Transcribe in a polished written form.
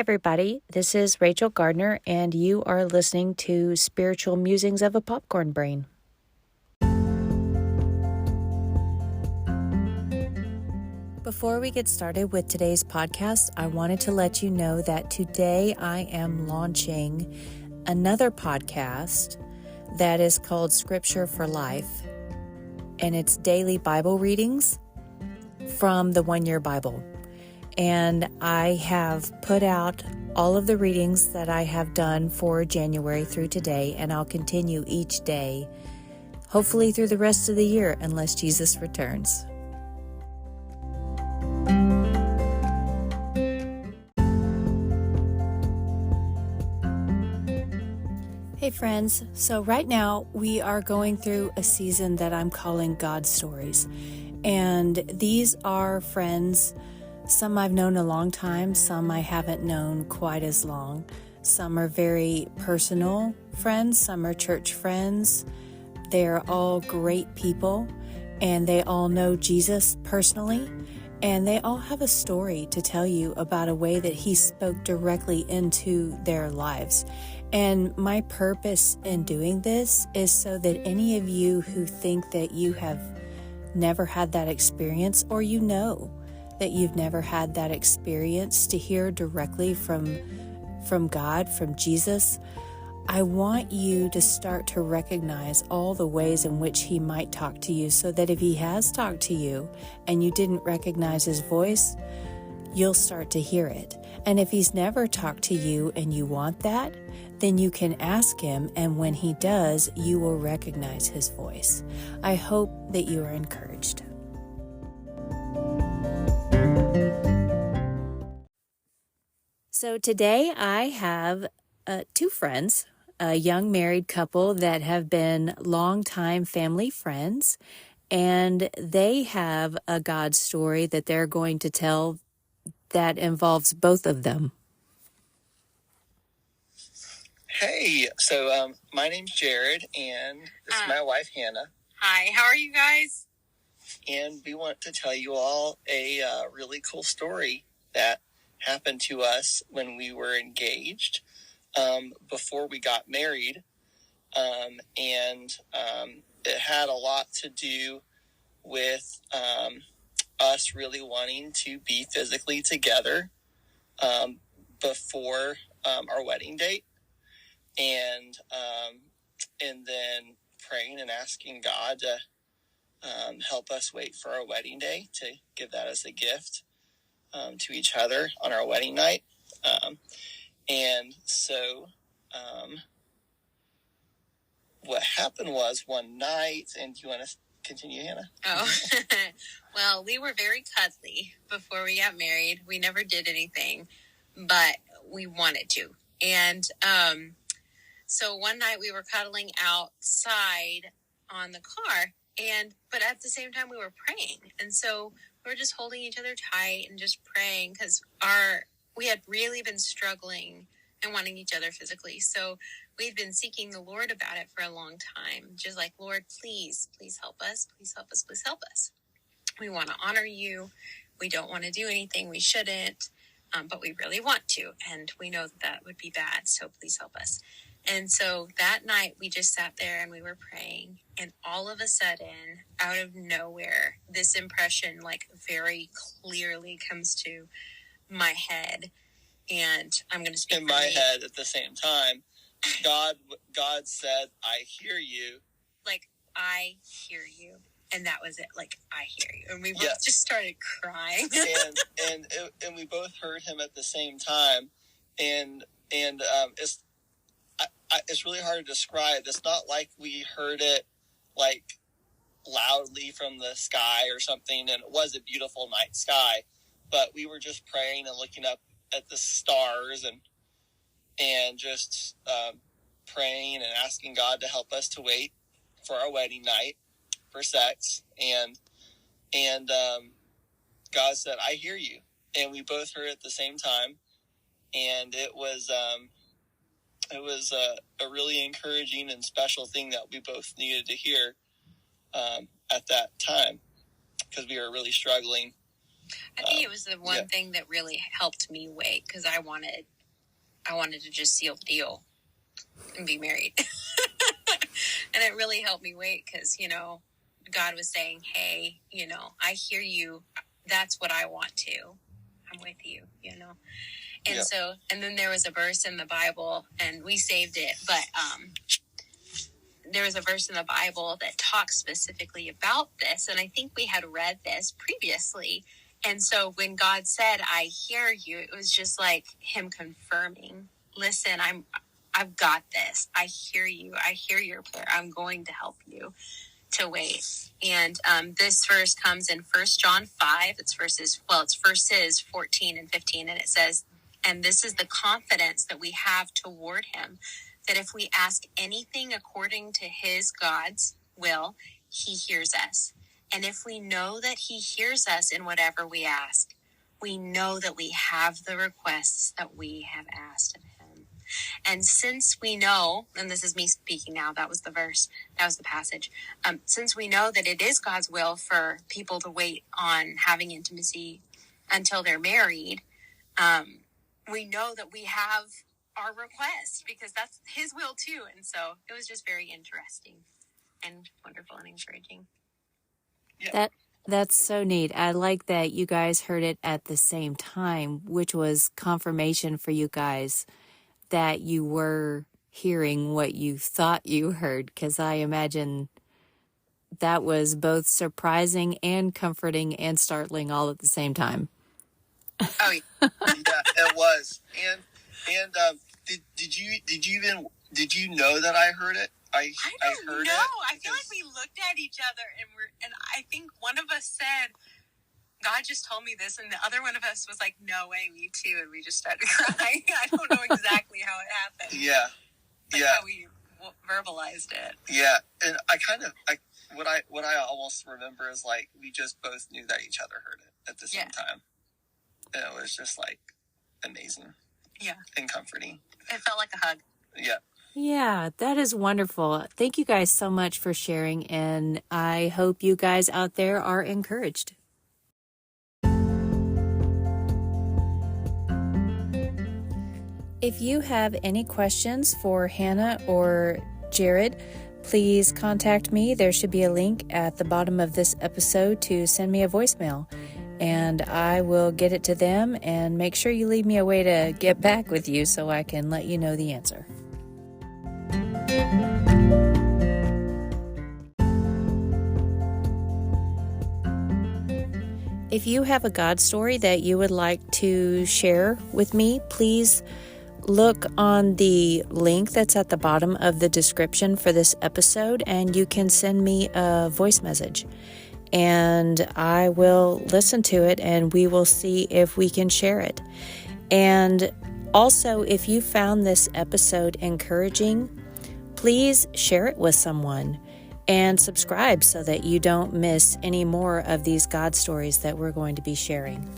everybody. This is Rachel Gardner, and you are listening to Spiritual Musings of a Popcorn Brain. Before we get started with today's podcast, I wanted to let you know that today I am launching another podcast that is called Scripture for Life, and it's daily Bible readings from the One Year Bible. And I have put out all of the readings that I have done for January through today, and I'll continue each day, hopefully through the rest of the year, unless Jesus returns. Hey friends, so right now we are going through a season that I'm calling God Stories. And these are friends. Some I've known a long time, some I haven't known quite as long. Some are very personal friends, some are church friends. They're all great people, and they all know Jesus personally, and they all have a story to tell you about a way that he spoke directly into their lives. And my purpose in doing this is so that any of you who think that you have never had that experience, or you know that you've never had that experience, to hear directly from God, from Jesus, I want you to start to recognize all the ways in which he might talk to you, so that if he has talked to you and you didn't recognize his voice, you'll start to hear it. And if he's never talked to you and you want that, then you can ask him, and when he does, you will recognize his voice. I hope that you are encouraged. So today I have two friends, a young married couple that have been longtime family friends, and they have a God story that they're going to tell that involves both of them. Hey, so my name's Jared, and this is my wife, Hannah. Hi, how are you guys? And we want to tell you all a really cool story that happened to us when we were engaged, before we got married. And it had a lot to do with us really wanting to be physically together before our wedding date. And then praying and asking God to help us wait for our wedding day, to give that as a gift to each other on our wedding night. And so what happened was one night, and do you want to continue, Hannah? Oh, well, we were very cuddly before we got married. We never did anything, but we wanted to. And so one night we were cuddling outside on the car, but at the same time we were praying. And so we were just holding each other tight and just praying, because we had really been struggling and wanting each other physically. So we'd been seeking the Lord about it for a long time. Just like, Lord, please help us. Please help us. Please help us. We want to honor you. We don't want to do anything we shouldn't, but we really want to. And we know that would be bad. So please help us. And so that night we just sat there and we were praying, and all of a sudden, out of nowhere, this impression very clearly comes to my head. And I'm going to speak in my head at the same time. God said, "I hear you." I hear you. And that was it. I hear you. And we both just started crying. and we both heard him at the same time. And it's really hard to describe. It's not like we heard it loudly from the sky or something, and it was a beautiful night sky, but we were just praying and looking up at the stars and just praying and asking God to help us to wait for our wedding night for sex. And God said, "I hear you." And we both heard it at the same time. And it was a really encouraging and special thing that we both needed to hear at that time, because we were really struggling. I think it was the one thing that really helped me wait, because I wanted I wanted to just seal the deal and be married. And it really helped me wait because, God was saying, hey, I hear you. That's what I want to. I'm with you, And so, and then there was a verse in the Bible, and we saved it, but there was a verse in the Bible that talks specifically about this, and I think we had read this previously. And so when God said, I hear you, it was just like him confirming, listen, I've got this. I hear you. I hear your prayer. I'm going to help you to wait. And this verse comes in 1 John 5. It's verses 14 and 15. And it says, and this is the confidence that we have toward him, that if we ask anything according to his, God's will, he hears us. And if we know that he hears us in whatever we ask, we know that we have the requests that we have asked of him. And since we know, and this is me speaking now, that was the verse, that was the passage. Since we know that it is God's will for people to wait on having intimacy until they're married, we know that we have our request because that's his will too. And so it was just very interesting and wonderful and encouraging. Yeah. That's so neat. I like that you guys heard it at the same time, which was confirmation for you guys that you were hearing what you thought you heard, because I imagine that was both surprising and comforting and startling all at the same time. Oh, yeah. Yeah, it was. And did you know that I heard it? I heard know. it. I feel like we looked at each other and I think one of us said, God just told me this, and the other one of us was like, no way, me too, and we just started crying. I don't know exactly how it happened. Yeah. How we verbalized it. Yeah, and what I almost remember is like we just both knew that each other heard it at the same time. And it was just like amazing. Yeah. And comforting. It felt like a hug. Yeah. Yeah, that is wonderful. Thank you guys so much for sharing, and I hope you guys out there are encouraged. If you have any questions for Hannah or Jared, please contact me. There should be a link at the bottom of this episode to send me a voicemail, and I will get it to them and make sure you leave me a way to get back with you so I can let you know the answer. If you have a God story that you would like to share with me, please look on the link that's at the bottom of the description for this episode, and you can send me a voice message. And I will listen to it, and we will see if we can share it. And also, if you found this episode encouraging, please share it with someone and subscribe so that you don't miss any more of these God stories that we're going to be sharing.